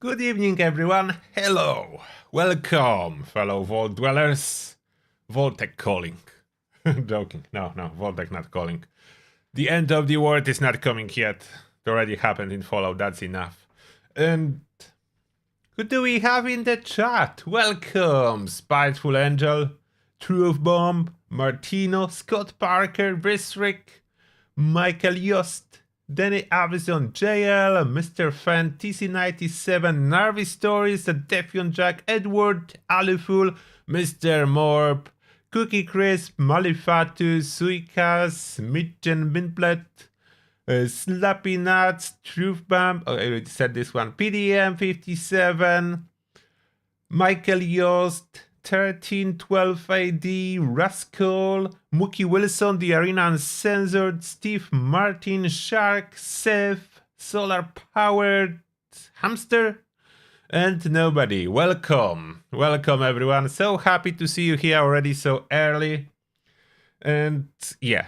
Good evening, everyone. Hello. Welcome, fellow Vault dwellers. Vault-Tech calling. Joking. No, Vault-Tech not calling. The end of the world is not coming yet. It already happened in Fallout, that's enough. And who do we have in the chat? Welcome, Spiteful Angel, Truth Bomb, Martino, Scott Parker, Brisrick, Michael Yost, Danny Avison, JL, Mr. Fan, TC97, Narvi Stories, Defiant Jack, Edward, Aliful, Mr. Morp, Cookie Crisp, Malifatus, Suikas, Mitchen Binplet, Slappy Nuts, Truth Bomb, oh, I already said this one, PDM 57, Michael Yost, 1312 AD, Rascal, Mookie Wilson, The Arena Uncensored, Steve Martin, Shark, Seth, Solar Powered, Hamster, and nobody. Welcome. Welcome, everyone. So happy to see you here already so early. And yeah,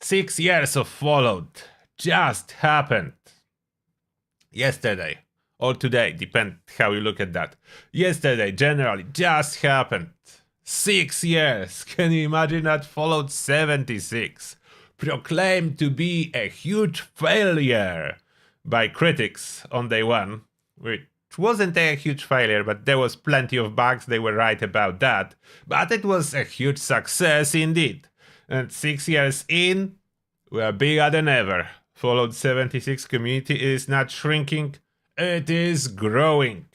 6 years of Fallout just happened yesterday. Or today, depends how you look at that. Yesterday, generally, just happened. 6 years. Can you imagine that? Fallout 76. Proclaimed to be a huge failure by critics on day one. Which wasn't a huge failure, but there was plenty of bugs. They were right about that. But it was a huge success indeed. And 6 years in, we are bigger than ever. Fallout 76 community is not shrinking. It is growing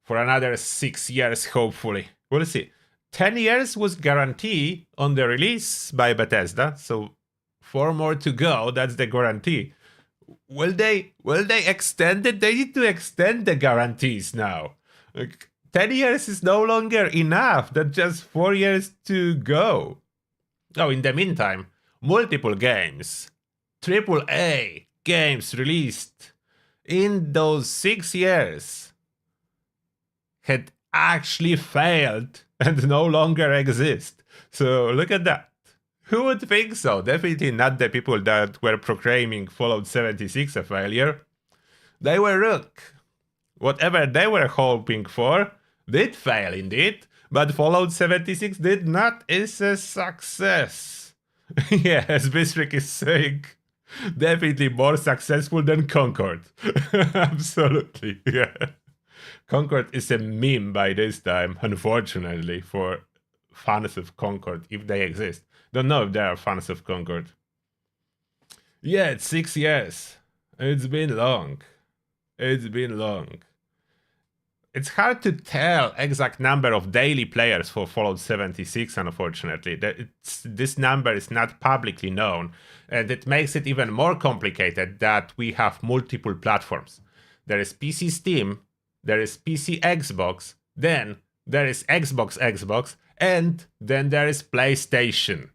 for another 6 years, hopefully. We'll see. 10 years was guarantee on the release by Bethesda, so 4 more to go. That's the guarantee. Will they extend it? They need to extend the guarantees now. 10 years is no longer enough. That's just 4 years to go. Oh, in the meantime, multiple games, AAA games released in those 6 years had actually failed and no longer exist. So look at that. Who would think so? Definitely not the people that were proclaiming Fallout 76 a failure. They were wrong. Whatever they were hoping for did fail indeed, but Fallout 76 did not. It's a success. Yeah, as Bisrick is saying, definitely more successful than Concord. Absolutely, yeah. Concord is a meme by this time, unfortunately, for fans of Concord, if they exist. Don't know if there are fans of Concord. Yeah, it's 6 years. It's been long. It's been long. It's hard to tell exact number of daily players for Fallout 76, unfortunately. This number is not publicly known, and it makes it even more complicated that we have multiple platforms. There is PC Steam, there is PC Xbox, then there is Xbox, and then there is PlayStation.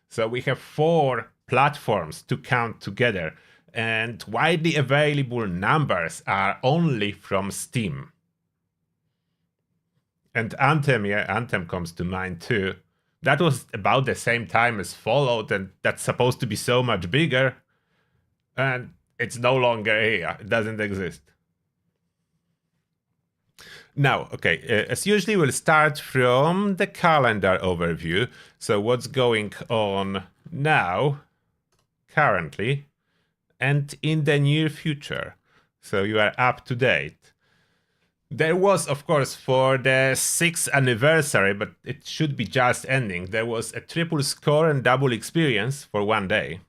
So we have 4 platforms to count together, and widely available numbers are only from Steam. And Anthem, yeah, Anthem comes to mind too. That was about the same time as Fallout, and that's supposed to be so much bigger. And it's no longer here. It doesn't exist. Now, okay, as usually, we'll start from the calendar overview. So what's going on now, currently, and in the near future. So you are up to date. There was, of course, for the 6th anniversary, but it should be just ending, there was a triple score and double experience for one day.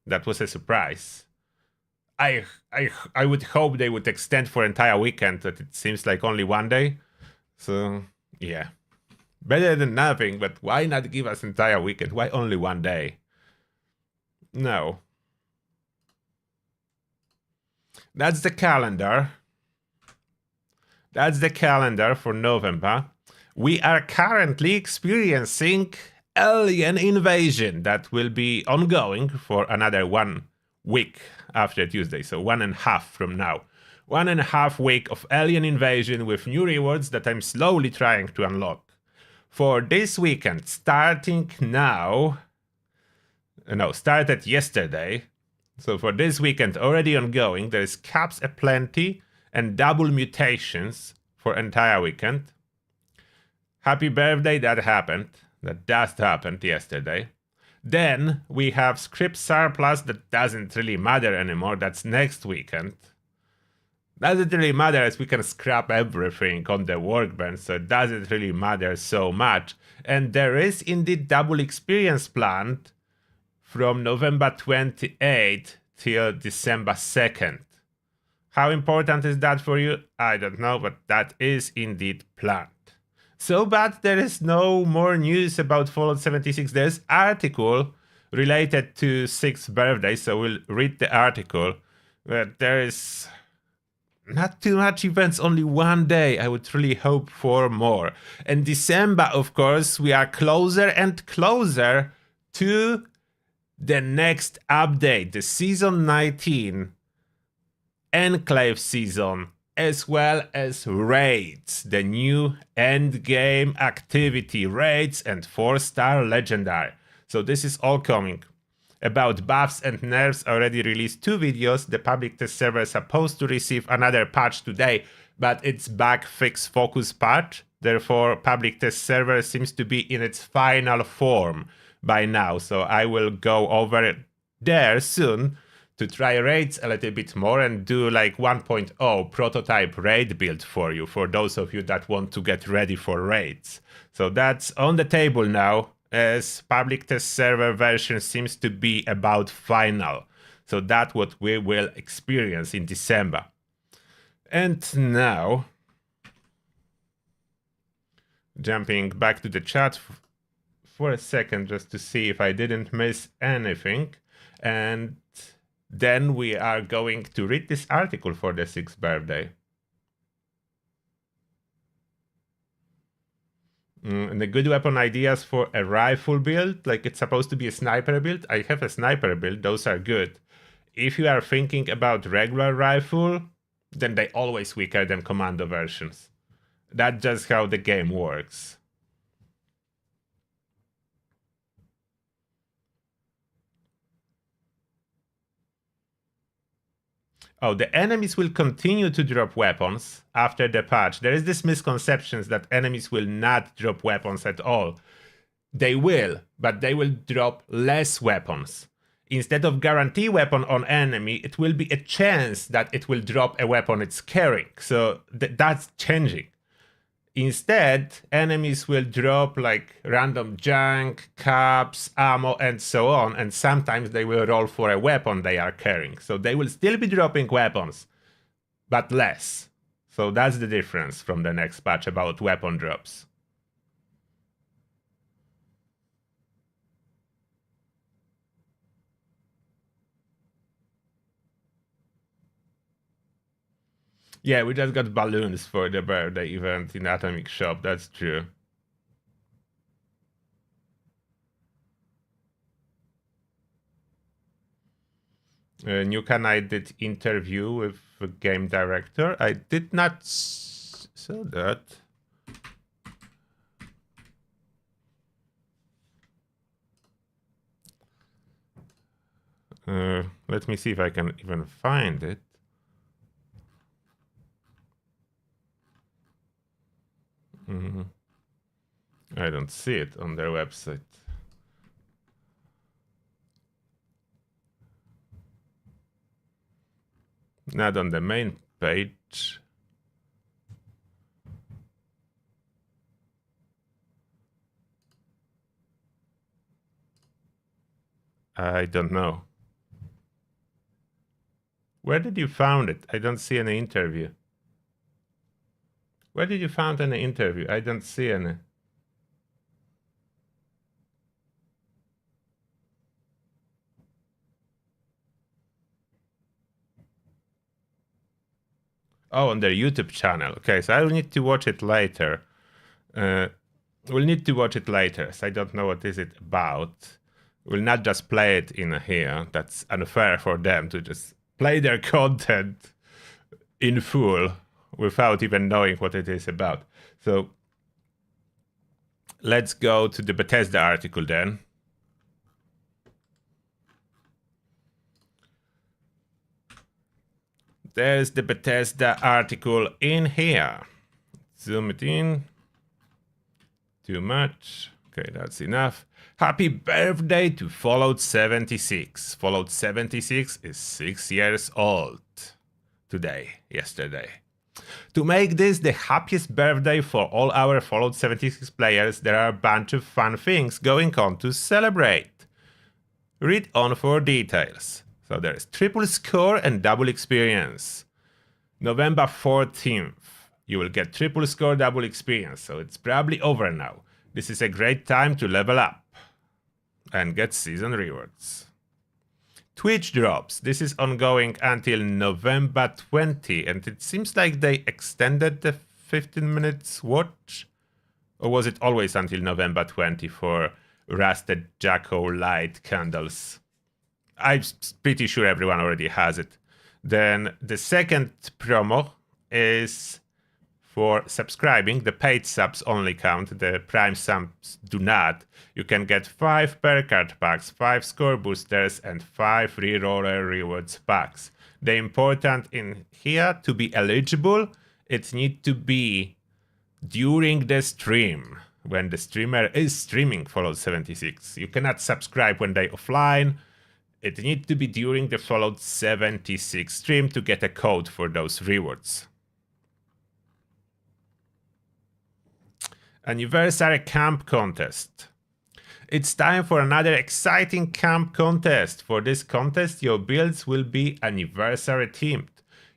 That was a surprise. I would hope they would extend for entire weekend, but it seems like only one day. So, yeah. Better than nothing, but why not give us entire weekend? Why only one day? No. That's the calendar. That's the calendar for November. We are currently experiencing alien invasion that will be ongoing for another 1 week after Tuesday, so 1.5 from now. 1.5 week of alien invasion with new rewards that I'm slowly trying to unlock. For this weekend, starting now, no, started yesterday, So for this weekend, already ongoing, there is caps aplenty and double mutations for entire weekend. Happy birthday, that happened. That just happened yesterday. Then we have script surplus that doesn't really matter anymore. That's next weekend. Doesn't really matter as we can scrap everything on the workbench, so it doesn't really matter so much. And there is indeed double experience planned from November 28th till December 2nd. How important is that for you? I don't know, but that is indeed planned. So, but there is no more news about Fallout 76. There's article related to 6th birthday, so we'll read the article. But there is not too much events, only one day. I would really hope for more. And December, of course, we are closer and closer to the next update, the Season 19 Enclave season, as well as raids, the new endgame activity, raids and 4-star legendary. So this is all coming. About buffs and nerfs, already released 2 videos. The public test server is supposed to receive another patch today, but it's bug fix focus patch. Therefore, public test server seems to be in its final form by now. So I will go over there soon to try raids a little bit more and do like 1.0 prototype raid build for you, for those of you that want to get ready for raids. So that's on the table now, as public test server version seems to be about final. So that's what we will experience in December. And now, jumping back to the chat for a second just to see if I didn't miss anything. And then we are going to read this article for the 6th birthday. And the good weapon ideas for a rifle build, like it's supposed to be a sniper build. I have a sniper build, those are good. If you are thinking about regular rifle, then they always weaker than commando versions. That's just how the game works. Oh, the enemies will continue to drop weapons after the patch. There is this misconception that enemies will not drop weapons at all. They will, but they will drop less weapons. Instead of guarantee weapon on enemy, it will be a chance that it will drop a weapon it's carrying. So that's changing. Instead, enemies will drop like random junk, caps, ammo, and so on, and sometimes they will roll for a weapon they are carrying. So they will still be dropping weapons, but less. So that's the difference from the next patch about weapon drops. Yeah, we just got balloons for the birthday event in Atomic Shop, that's true. Nukan, I did interview with the game director. I did not saw that. Let me see if I can even find it. I don't see it on their website. Not on the main page. I don't know. Where did you found it? I don't see any interview. Where did you find any interview? I don't see any. Oh, on their YouTube channel. Okay, so I'll need to watch it later. We'll need to watch it later. So I don't know what is it about. We'll not just play it in here. That's unfair for them to just play their content in full without even knowing what it is about. So let's go to the Bethesda article then. There's the Bethesda article in here. Zoom it in. Too much. Okay, that's enough. Happy birthday to Fallout 76. Fallout 76 is 6 years old. Yesterday. To make this the happiest birthday for all our Fallout 76 players, there are a bunch of fun things going on to celebrate. Read on for details. So there's triple score and double experience. November 14th, you will get triple score, double experience, so it's probably over now. This is a great time to level up and get season rewards. Twitch drops. This is ongoing until November 20, and it seems like they extended the 15 minutes watch. Or was it always until November 20 for Rusted Jacko light candles? I'm pretty sure everyone already has it. Then the second promo is for subscribing. The paid subs only count. The Prime subs do not. You can get 5 Perk card packs, 5 score boosters, and 5 reroller rewards packs. The important in here, to be eligible, it needs to be during the stream, when the streamer is streaming Fallout 76. You cannot subscribe when they offline. It needs to be during the Fallout 76 stream to get a code for those rewards. Anniversary Camp Contest. It's time for another exciting camp contest. For this contest, your builds will be anniversary themed.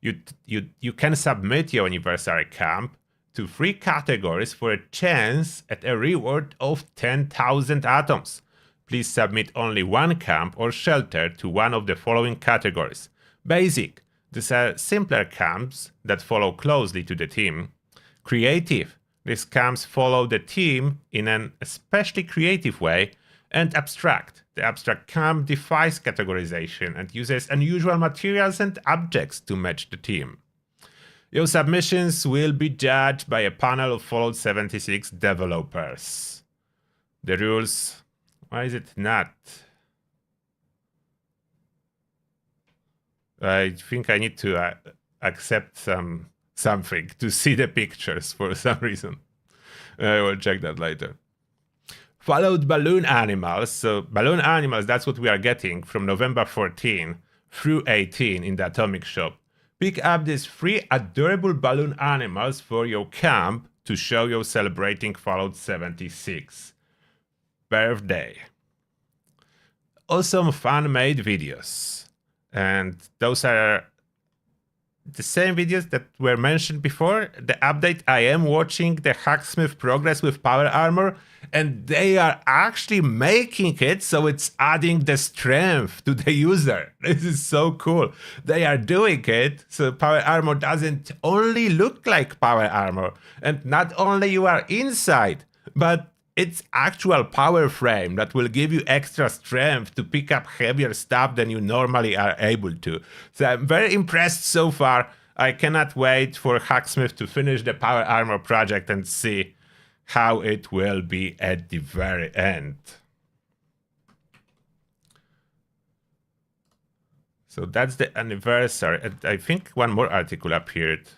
You can submit your anniversary camp to 3 categories for a chance at a reward of 10,000 atoms. Please submit only one camp or shelter to one of the following categories. Basic. These are simpler camps that follow closely to the theme. Creative. These camps follow the theme in an especially creative way. And abstract. The abstract camp defies categorization and uses unusual materials and objects to match the theme. Your submissions will be judged by a panel of Fallout 76 developers. The rules... Why is it not? I think I need to accept something to see the pictures for some reason. I will check that later. Fallout Balloon Animals. So Balloon Animals, that's what we are getting from November 14 through 18 in the Atomic Shop. Pick up these 3 adorable balloon animals for your camp to show you're celebrating Fallout 76 birthday. Awesome fan-made videos. And those are the same videos that were mentioned before. The update, I am watching the Hacksmith progress with Power Armor, and they are actually making it so it's adding the strength to the user. This is so cool. They are doing it so Power Armor doesn't only look like Power Armor, and not only you are inside, but it's actual power frame that will give you extra strength to pick up heavier stuff than you normally are able to. So I'm very impressed so far. I cannot wait for Hacksmith to finish the Power Armor project and see how it will be at the very end. So that's the anniversary. And I think one more article appeared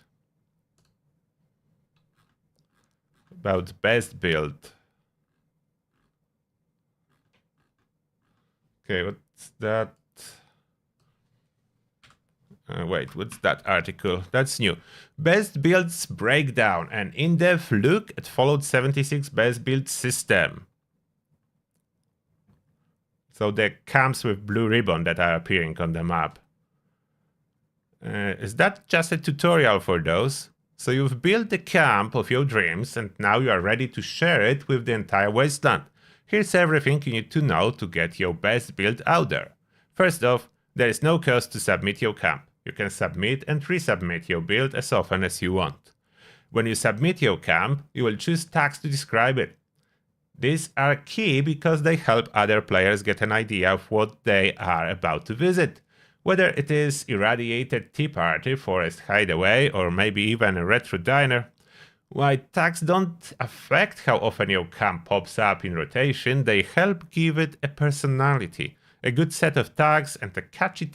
about best build. Okay, what's that? Wait, what's that article? That's new. Best Builds Breakdown, an in-depth look at Fallout 76 best build system. So the camps with blue ribbon that are appearing on the map. Is that just a tutorial for those? So you've built the camp of your dreams and now you are ready to share it with the entire wasteland. Here's everything you need to know to get your best build out there. First off, there is no cost to submit your camp. You can submit and resubmit your build as often as you want. When you submit your camp, you will choose tags to describe it. These are key because they help other players get an idea of what they are about to visit. Whether it is Irradiated Tea Party, Forest Hideaway, or maybe even a retro diner. While tags don't affect how often your camp pops up in rotation, they help give it a personality. A good set of tags and a catchy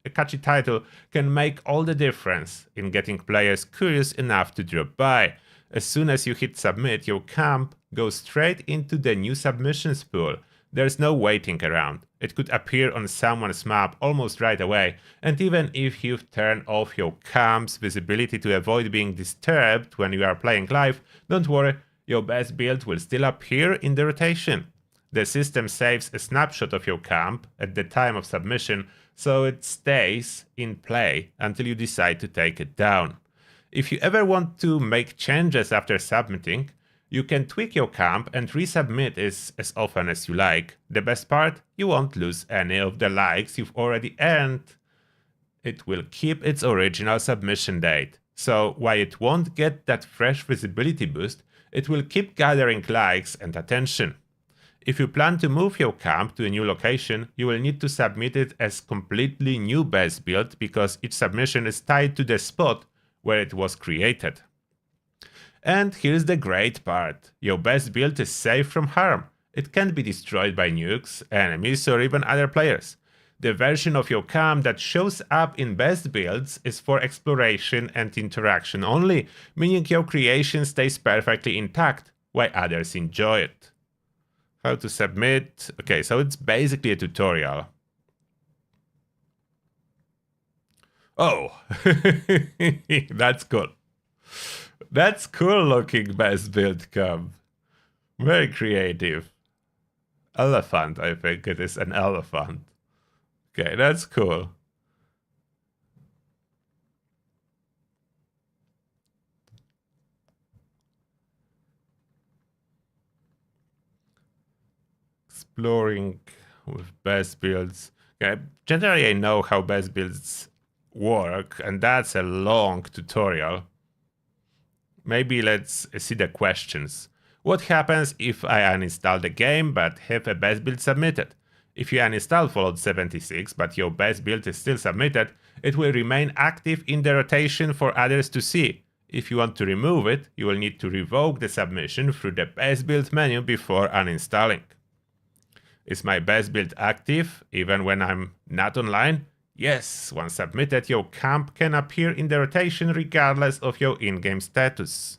A catchy title can make all the difference in getting players curious enough to drop by. As soon as you hit submit, your camp goes straight into the new submissions pool. There's no waiting around. It could appear on someone's map almost right away, and even if you've turned off your camp's visibility to avoid being disturbed when you are playing live, don't worry, your best build will still appear in the rotation. The system saves a snapshot of your camp at the time of submission, so it stays in play until you decide to take it down. If you ever want to make changes after submitting, you can tweak your camp and resubmit it as often as you like. The best part, you won't lose any of the likes you've already earned. It will keep its original submission date. So while it won't get that fresh visibility boost, it will keep gathering likes and attention. If you plan to move your camp to a new location, you will need to submit it as completely new best build because each submission is tied to the spot where it was created. And here's the great part. Your best build is safe from harm. It can't be destroyed by nukes, enemies, or even other players. The version of your camp that shows up in best builds is for exploration and interaction only, meaning your creation stays perfectly intact while others enjoy it. How to submit? Okay, so it's basically a tutorial. Oh, that's cool. That's cool looking best build camp. Very creative. Elephant, I think it is an elephant. Okay, that's cool. Exploring with best builds. Okay, generally I know how best builds work, and that's a long tutorial. Maybe let's see the questions. What happens if I uninstall the game but have a best build submitted? If you uninstall Fallout 76 but your best build is still submitted, it will remain active in the rotation for others to see. If you want to remove it, you will need to revoke the submission through the best build menu before uninstalling. Is my best build active even when I'm not online? Yes, once submitted, your camp can appear in the rotation regardless of your in-game status.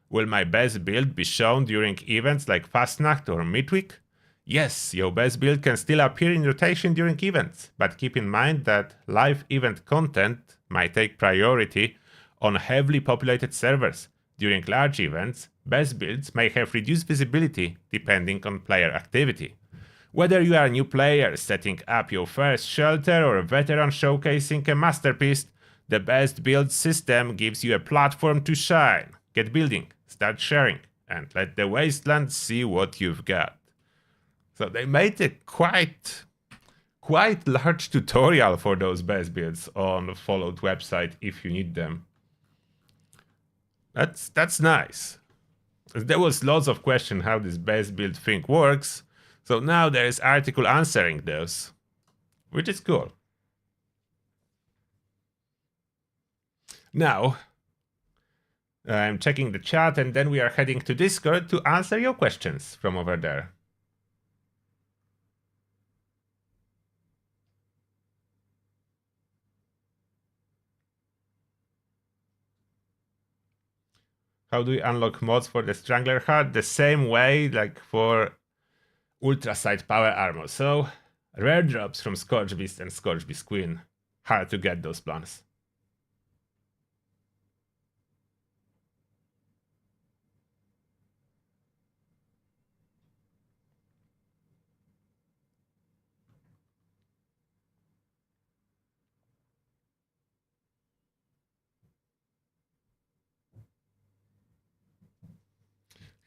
Will my best build be shown during events like Fastnacht or Midweek? Yes, your best build can still appear in rotation during events, but keep in mind that live event content might take priority on heavily populated servers. During large events, best builds may have reduced visibility depending on player activity. Whether you are a new player setting up your first shelter or a veteran showcasing a masterpiece, the best build system gives you a platform to shine. Get building, start sharing, and let the wasteland see what you've got. So they made a quite large tutorial for those best builds on the Fallout website if you need them. That's nice. There was lots of questions how this best build thing works. So now there is article answering those, which is cool. Now, I'm checking the chat and then we are heading to Discord to answer your questions from over there. How do we unlock mods for the Strangler Heart? The same way like for Ultra Sight Power Armor. So, rare drops from Scorch Beast and Scorch Beast Queen. Hard to get those plans.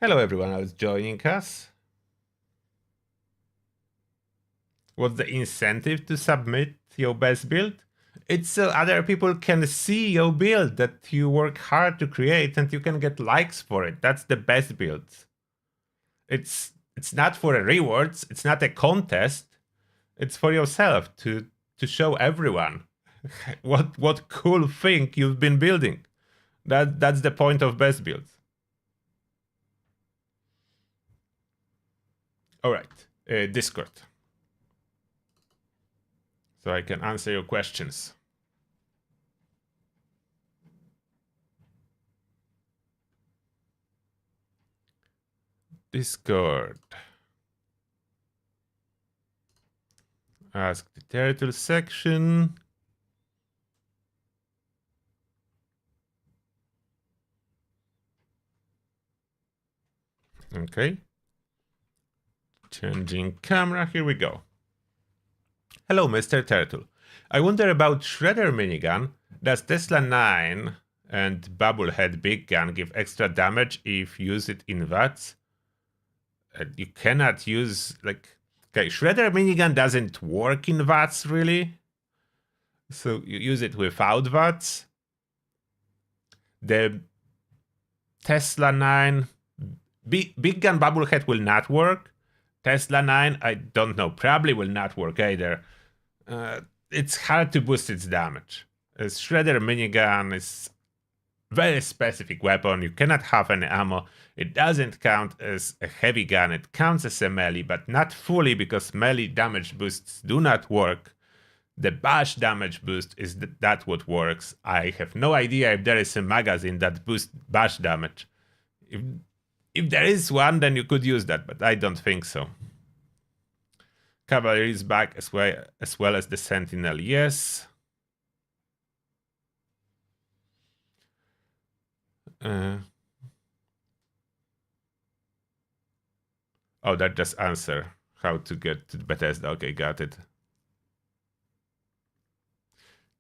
Hello everyone else joining us. What's the incentive to submit your best build? It's so other people can see your build that you work hard to create and you can get likes for it. That's the best build. It's not for rewards, it's not a contest. It's for yourself to show everyone what cool thing you've been building. That's the point of best builds. All right, Discord. so I can answer your questions. Discord. Ask the Turtle section. Okay. Changing camera, here we go. Hello, Mr. Turtle. I wonder about Shredder minigun. Does Tesla 9 and Bubblehead big gun give extra damage if use it in VATS? You cannot use, like... Okay, Shredder minigun doesn't work in VATS, really. So you use it without VATS. The Tesla 9... Big gun Bubblehead will not work. Tesla 9, I don't know, probably will not work either. It's hard to boost its damage. A Shredder minigun is very specific weapon. You cannot have any ammo. It doesn't count as a heavy gun. It counts as a melee, but not fully because melee damage boosts do not work. The bash damage boost is that what works. I have no idea if there is a magazine that boosts bash damage. If there is one, then you could use that, but I don't think so. Cavalry is back as well as the Sentinel, yes. Oh, that just answer how to get to Bethesda. Okay, got it.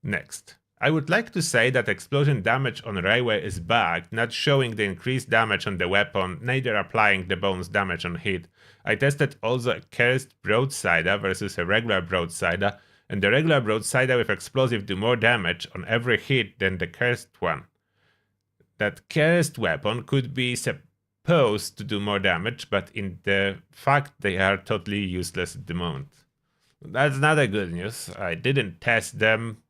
Next. I would like to say that explosion damage on railway is bugged, not showing the increased damage on the weapon, neither applying the bonus damage on hit. I tested also a cursed broadsider versus a regular broadsider, and the regular broadsider with explosive do more damage on every hit than the cursed one. That cursed weapon could be supposed to do more damage, but in the fact they are totally useless at the moment. That's not a good news. I didn't test them.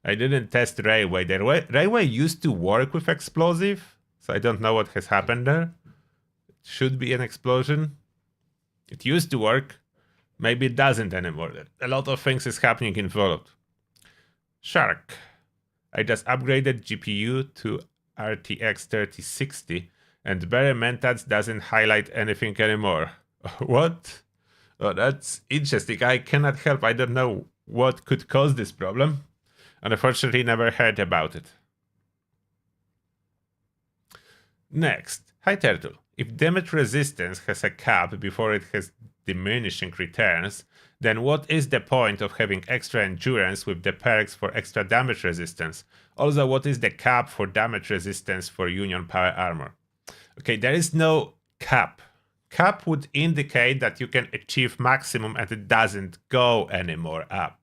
I didn't test railway. The railway used to work with explosive, so I don't know what has happened there. It should be an explosion. It used to work. Maybe it doesn't anymore. A lot of things is happening in Fallout. Shark. I just upgraded GPU to RTX 3060 and Barry Mentats doesn't highlight anything anymore. What? Oh, that's interesting. I cannot help. I don't know what could cause this problem. Unfortunately, never heard about it. Next. Hi Turtle. If damage resistance has a cap before it has diminishing returns, then what is the point of having extra endurance with the perks for extra damage resistance? Also, what is the cap for damage resistance for Union Power Armor? Okay, there is no cap. Cap would indicate that you can achieve maximum and it doesn't go anymore up.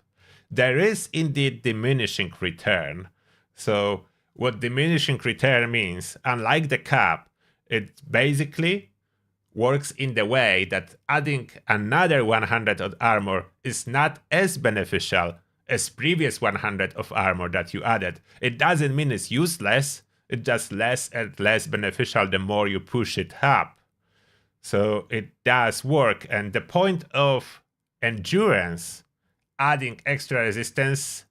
There is indeed diminishing return. So what diminishing return means, unlike the cap, it basically works in the way that adding another 100 of armor is not as beneficial as previous 100 of armor that you added. It doesn't mean it's useless, it's just less and less beneficial the more you push it up. So it does work, and the point of endurance, adding extra resistance,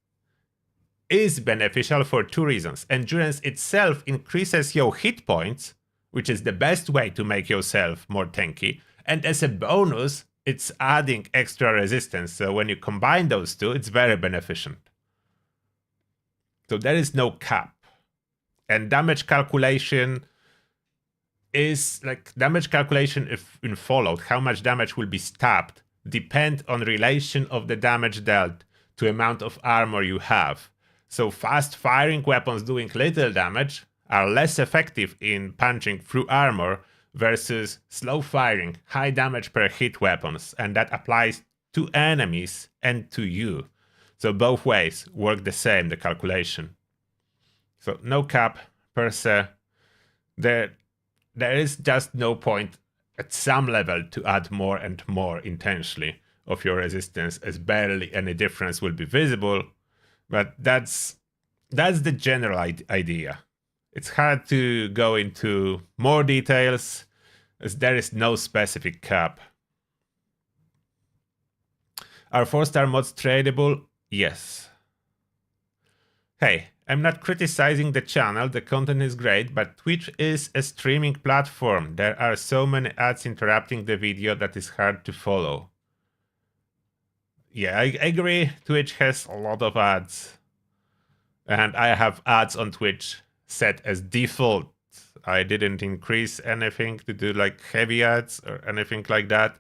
is beneficial for two reasons. Endurance itself increases your hit points, which is the best way to make yourself more tanky. And as a bonus, it's adding extra resistance. So when you combine those two, it's very beneficial. So there is no cap. And damage calculation is like damage calculation if in Fallout, how much damage will be stabbed depend on relation of the damage dealt to amount of armor you have. So fast firing weapons doing little damage are less effective in punching through armor versus slow firing, high damage per hit weapons, and that applies to enemies and to you. So both ways work the same, the calculation. So no cap per se. There is just no point at some level to add more and more intentionally of your resistance, as barely any difference will be visible. But that's the general idea. It's hard to go into more details as there is no specific cap. Are 4-star mods tradable? Yes. Hey, I'm not criticizing the channel, the content is great, but Twitch is a streaming platform. There are so many ads interrupting the video that is hard to follow. Yeah, I agree, Twitch has a lot of ads. And I have ads on Twitch set as default. I didn't increase anything to do like heavy ads or anything like that.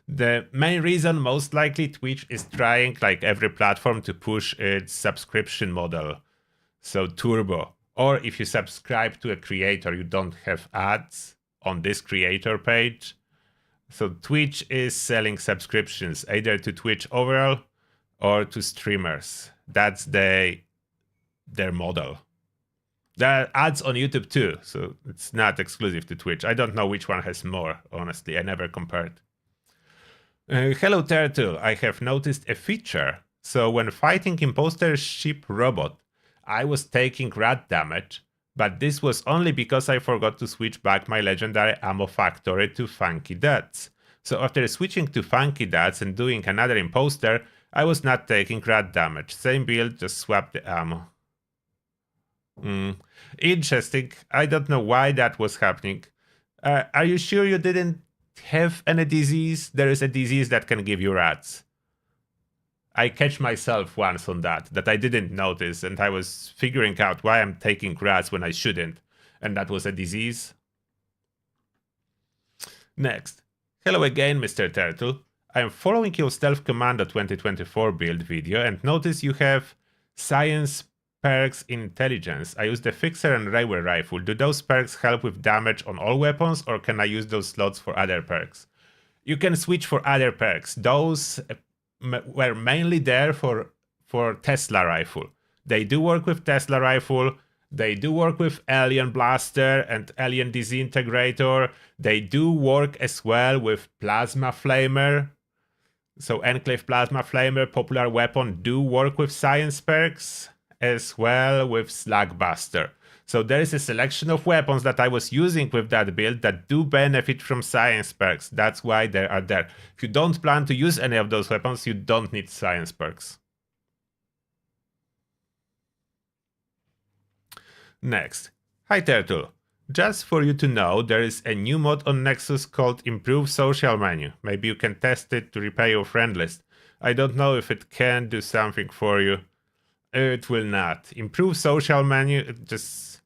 The main reason, most likely, Twitch is trying, like every platform, to push its subscription model. So turbo. Or if you subscribe to a creator, you don't have ads on this creator page. So Twitch is selling subscriptions either to Twitch overall or to streamers. That's their model. There are ads on YouTube too, so it's not exclusive to Twitch. I don't know which one has more, honestly. I never compared. Hello Turtle, I have noticed a feature. So when fighting imposter ship robot, I was taking rat damage, but this was only because I forgot to switch back my legendary ammo factory to Funky Dats. So after switching to Funky Dats and doing another imposter, I was not taking rat damage. Same build, just swap the ammo. Interesting. I don't know why that was happening. Are you sure you didn't have any disease? There is a disease that can give you rats. I catch myself once on that I didn't notice, and I was figuring out why I'm taking rats when I shouldn't, and that was a disease. Next. Hello again, Mr. Turtle. I am following your Stealth Commando 2024 build video and notice you have science perks in intelligence. I use the Fixer and Railway Rifle. Do those perks help with damage on all weapons, or can I use those slots for other perks? You can switch for other perks. Those were mainly there for Tesla Rifle. They do work with Tesla Rifle. They do work with Alien Blaster and Alien Disintegrator. They do work as well with Plasma Flamer. So Enclave Plasma Flamer, popular weapon, do work with science perks, as well with Slugbuster. So there is a selection of weapons that I was using with that build that do benefit from science perks. That's why they are there. If you don't plan to use any of those weapons, you don't need science perks. Next. Hi Turtle. Just for you to know, there is a new mod on Nexus called Improve Social Menu. Maybe you can test it to repair your friend list. I don't know if it can do something for you. It will not. Improve social menu, just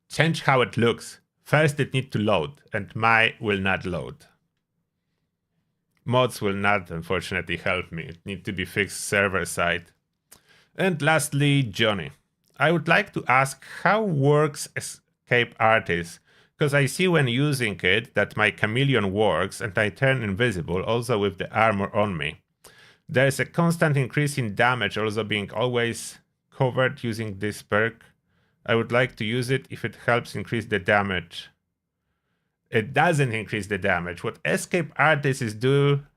change how it looks. First it needs to load, and my will not load. Mods will not, unfortunately, help me. It needs to be fixed server side. And lastly, Johnny. I would like to ask how works Escape Artist, because I see when using it that my chameleon works and I turn invisible also with the armor on me. There is a constant increase in damage also being always covered using this perk. I would like to use it if it helps increase the damage. It doesn't increase the damage. What Escape Artist is doing,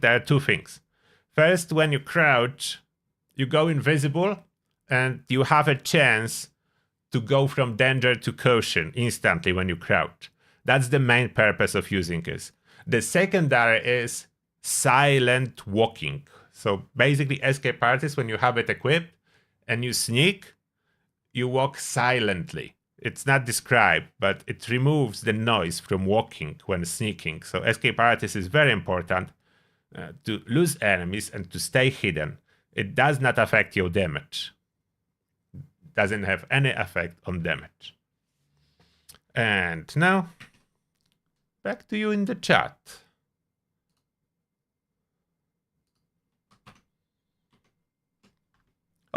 there are two things. First, when you crouch, you go invisible and you have a chance to go from danger to caution instantly when you crouch. That's the main purpose of using this. The secondary is silent walking. So basically Escape Artist, when you have it equipped and you sneak, you walk silently. It's not described, but it removes the noise from walking when sneaking. So Escape Artist is very important to lose enemies and to stay hidden. It does not affect your damage. It doesn't have any effect on damage. And now, back to you in the chat.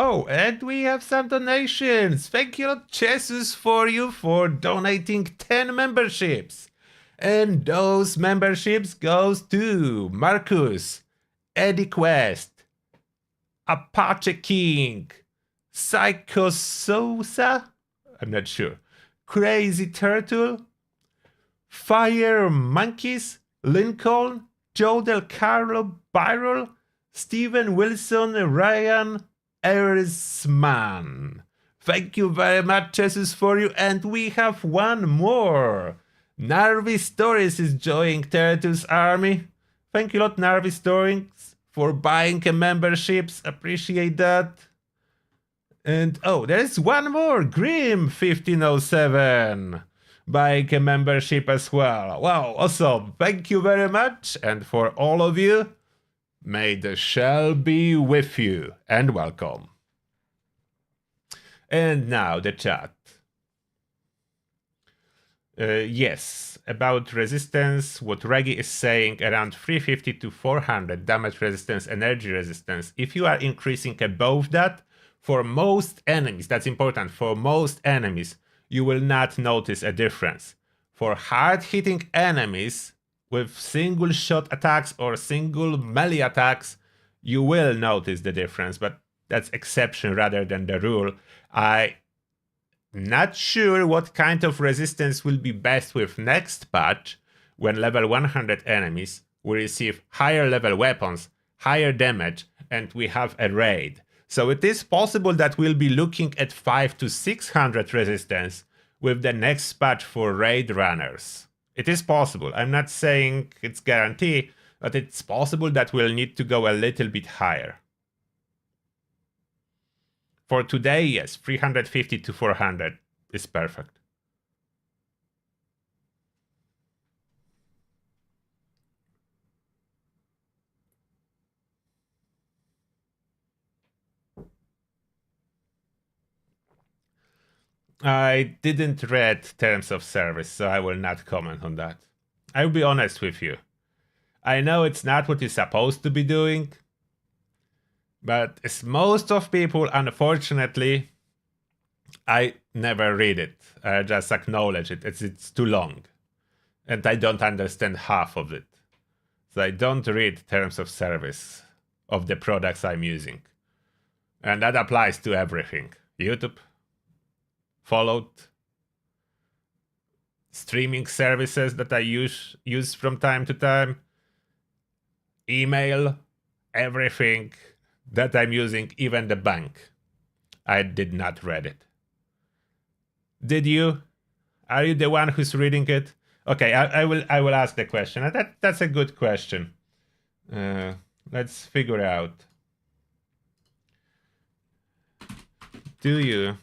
Oh, and we have some donations. Thank you, Jesus, for donating 10 memberships. And those memberships goes to Marcus, Eddie Quest, Apache King, Psycho Sosa, I'm not sure, Crazy Turtle, Fire Monkeys, Lincoln, Joe Del Carlo, Byrol, Steven Wilson, Ryan, Erisman. Thank you very much, Jesus, for you. And we have one more. Narvi Stories is joining Turtle's army. Thank you a lot, Narvi Stories, for buying a memberships. Appreciate that. And oh, there's one more. Grim 1507 buying a membership as well. Wow, awesome. Thank you very much. And for all of you, may the shell be with you and welcome. And now the chat. Yes, about resistance, what Reggie is saying, around 350 to 400 damage resistance, energy resistance. If you are increasing above that, for most enemies, that's important, for most enemies, you will not notice a difference. For hard-hitting enemies with single shot attacks or single melee attacks, you will notice the difference, but that's exception rather than the rule. I'm not sure what kind of resistance will be best with next patch, when level 100 enemies will receive higher level weapons, higher damage, and we have a raid. So it is possible that we'll be looking at 500 to 600 resistance with the next patch for raid runners. It is possible. I'm not saying it's guaranteed, but it's possible that we'll need to go a little bit higher. For today, yes, 350 to 400 is perfect. I didn't read terms of service, so I will not comment on that. I'll be honest with you. I know it's not what you're supposed to be doing, but as most of people, unfortunately, I never read it. I just acknowledge it. It's too long. And I don't understand half of it. So I don't read terms of service of the products I'm using. And that applies to everything. YouTube, Fallout, streaming services that I use from time to time, email, everything that I'm using, even the bank. I did not read it. Did you? Are you the one who's reading it? Okay, I will ask the question. That's a good question. Let's figure out. Do you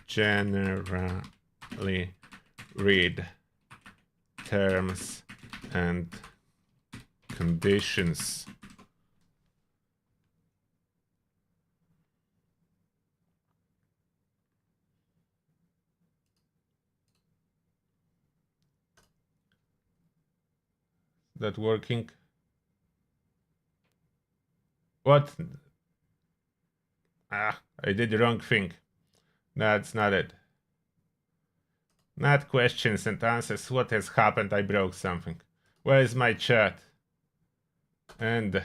generally read terms and conditions? That working? What? I did the wrong thing. That's not it. Not questions and answers. What has happened? I broke something. Where is my chat? And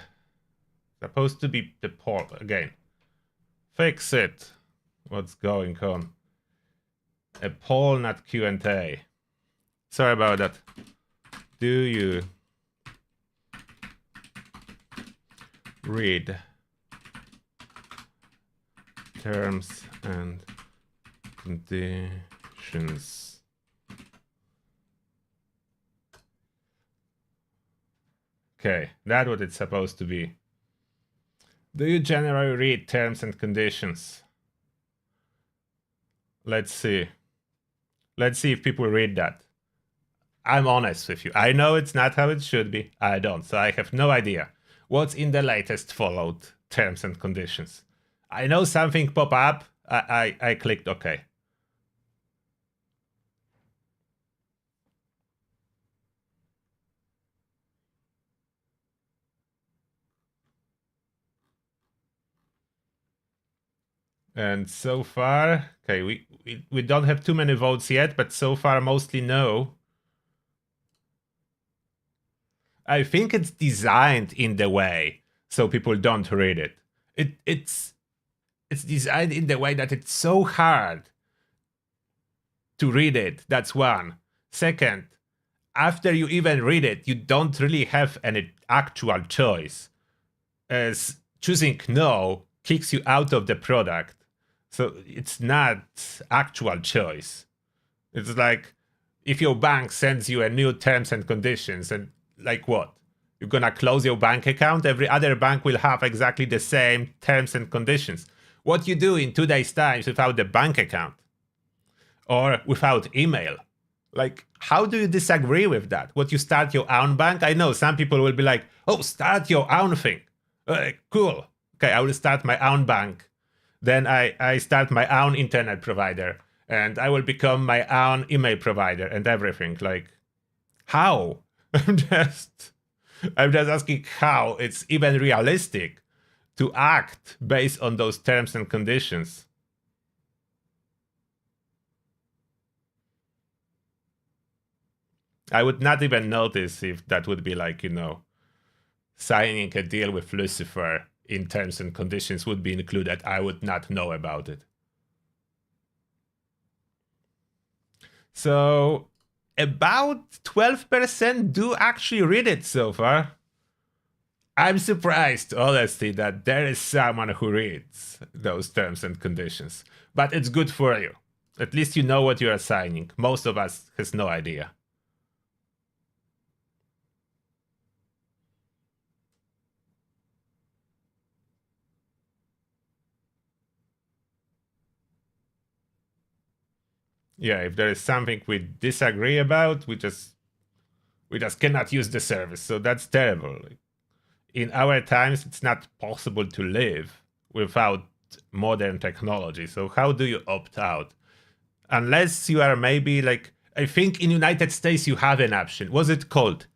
supposed to be the poll again. Fix it. What's going on? A poll, not Q&A. Sorry about that. Do you read terms and conditions? Okay, that's what it's supposed to be. Do you generally read terms and conditions? Let's see. Let's see if people read that. I'm honest with you. I know it's not how it should be. I don't, so I have no idea what's in the latest Fallout terms and conditions. I know something pop up. I clicked OK. And so far, okay, we don't have too many votes yet, but so far mostly no. I think it's designed in the way so people don't read it. It's designed in the way that it's so hard to read it. That's one. Second, after you even read it, you don't really have any actual choice, as choosing no kicks you out of the product. So it's not actual choice. It's like if your bank sends you a new terms and conditions, and like what? You're gonna close your bank account. Every other bank will have exactly the same terms and conditions. What you do in today's times without the bank account or without email? Like, how do you disagree with that? What, you start your own bank? I know some people will be like, oh, start your own thing. Cool. Okay, I will start my own bank. Then I start my own internet provider. And I will become my own email provider and everything. Like, how? I'm just asking how it's even realistic to act based on those terms and conditions. I would not even notice if that would be like, signing a deal with Lucifer in terms and conditions would be included. I would not know about it. So about 12% do actually read it so far. I'm surprised, honestly, that there is someone who reads those terms and conditions. But it's good for you. At least you know what you are signing. Most of us has no idea. Yeah, if there is something we disagree about, we just cannot use the service. So that's terrible. In our times, it's not possible to live without modern technology. So how do you opt out? Unless you are maybe like, I think in United States you have an option. What's it called?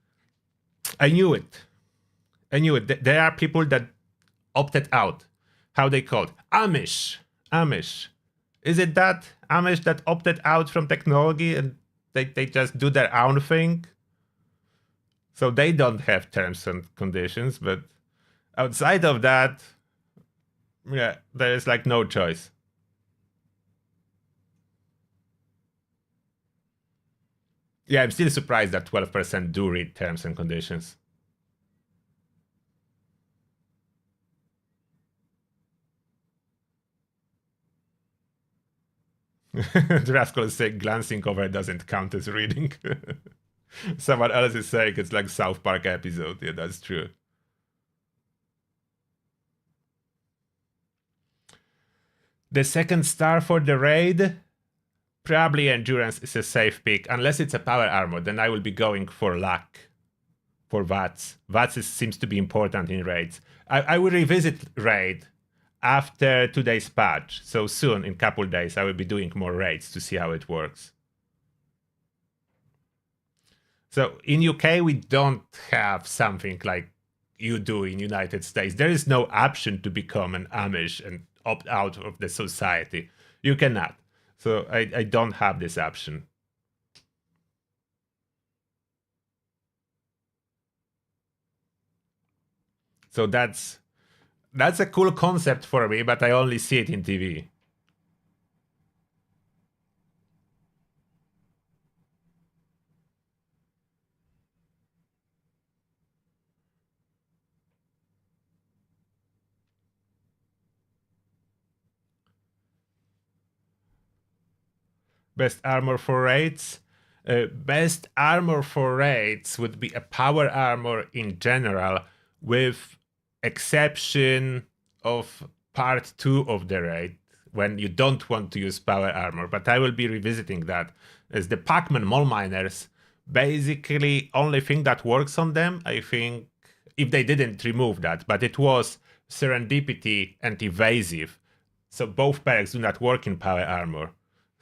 I knew it. There are people that opted out. How they called? Amish. Is it that Amish that opted out from technology and they just do their own thing? So they don't have terms and conditions, but outside of that, yeah, there is like no choice. Yeah, I'm still surprised that 12% do read terms and conditions. Rascal is saying glancing over doesn't count as reading. Someone else is saying it's like South Park episode. Yeah, that's true. The second star for the raid, probably endurance is a safe pick. Unless it's a power armor, then I will be going for luck. For VATS. VATS seems to be important in raids. I will revisit raid after today's patch. So soon, in a couple days, I will be doing more raids to see how it works. So in UK, we don't have something like you do in United States. There is no option to become an Amish and opt out of the society. You cannot. So I don't have this option. So that's a cool concept for me, but I only see it in TV. Best armor for raids. Best armor for raids would be a power armor in general, with exception of part 2 of the raid, when you don't want to use power armor. But I will be revisiting that, as the Pac-Man Mole Miners, basically only thing that works on them, I think, if they didn't remove that, but it was serendipity and evasive. So both perks do not work in power armor.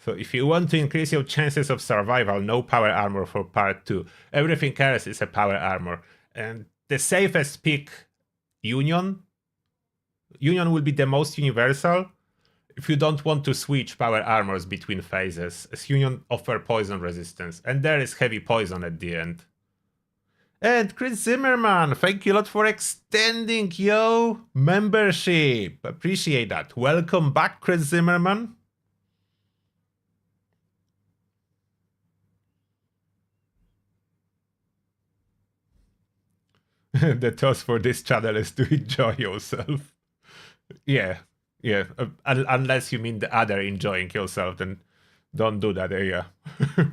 So if you want to increase your chances of survival, no power armor for part 2. Everything else is a power armor. And the safest pick, Union. Union will be the most universal if you don't want to switch power armors between phases, as Union offer poison resistance. And there is heavy poison at the end. And Chris Zimmerman, thank you a lot for extending your membership. Appreciate that. Welcome back, Chris Zimmerman. The toss for this channel is to enjoy yourself. Yeah. Unless you mean the other enjoying yourself, then don't do that. Yeah.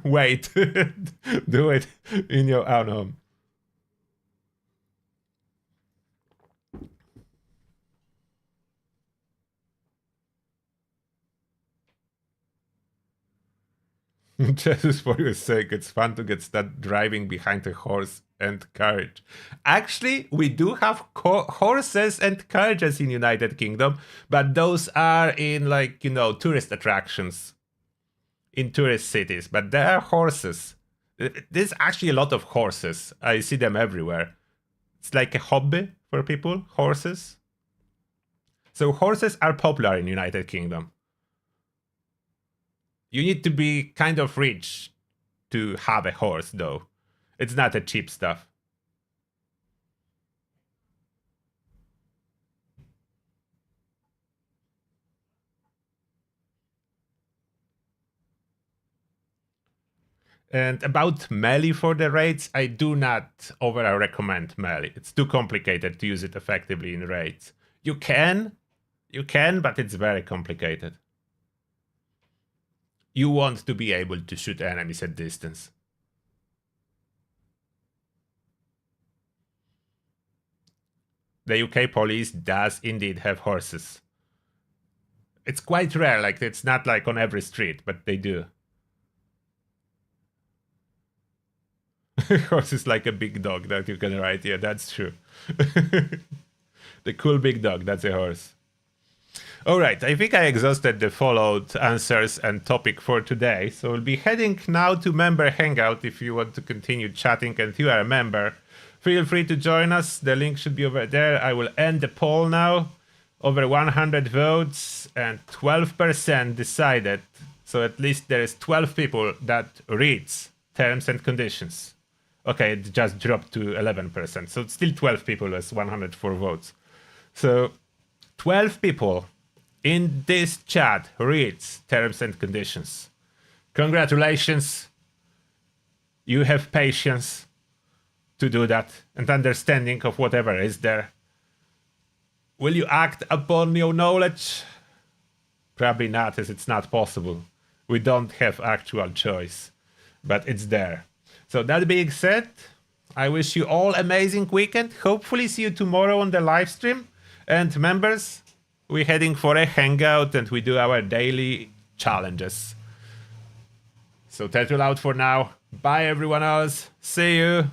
Wait. Do it in your own home. Jesus, for your sake, it's fun to get stuck driving behind a horse and carriage. Actually, we do have horses and carriages in United Kingdom, but those are in, like, you know, tourist attractions in tourist cities. But there are horses. There's actually a lot of horses. I see them everywhere. It's like a hobby for people, horses. So horses are popular in United Kingdom. You need to be kind of rich to have a horse, though. It's not a cheap stuff. And about melee for the raids, I do not overall recommend melee. It's too complicated to use it effectively in raids. You can, but it's very complicated. You want to be able to shoot enemies at distance. The UK police does indeed have horses. It's quite rare, like it's not like on every street, but they do. Horse is like a big dog that you can ride. Yeah, that's true. The cool big dog, that's a horse. Alright, I think I exhausted the followed answers and topic for today, so we'll be heading now to Member Hangout if you want to continue chatting and you are a member. Feel free to join us, the link should be over there. I will end the poll now. Over 100 votes and 12% decided, so at least there is 12 people that reads terms and conditions. Okay, it just dropped to 11%, so it's still 12 people as 104 votes. So 12 people in this chat reads terms and conditions. Congratulations. You have patience to do that and understanding of whatever is there. Will you act upon your knowledge? Probably not, as it's not possible. We don't have actual choice, but it's there. So that being said, I wish you all amazing weekend. Hopefully see you tomorrow on the live stream. And members, we're heading for a hangout and we do our daily challenges. So Turtle out for now. Bye everyone else. See you.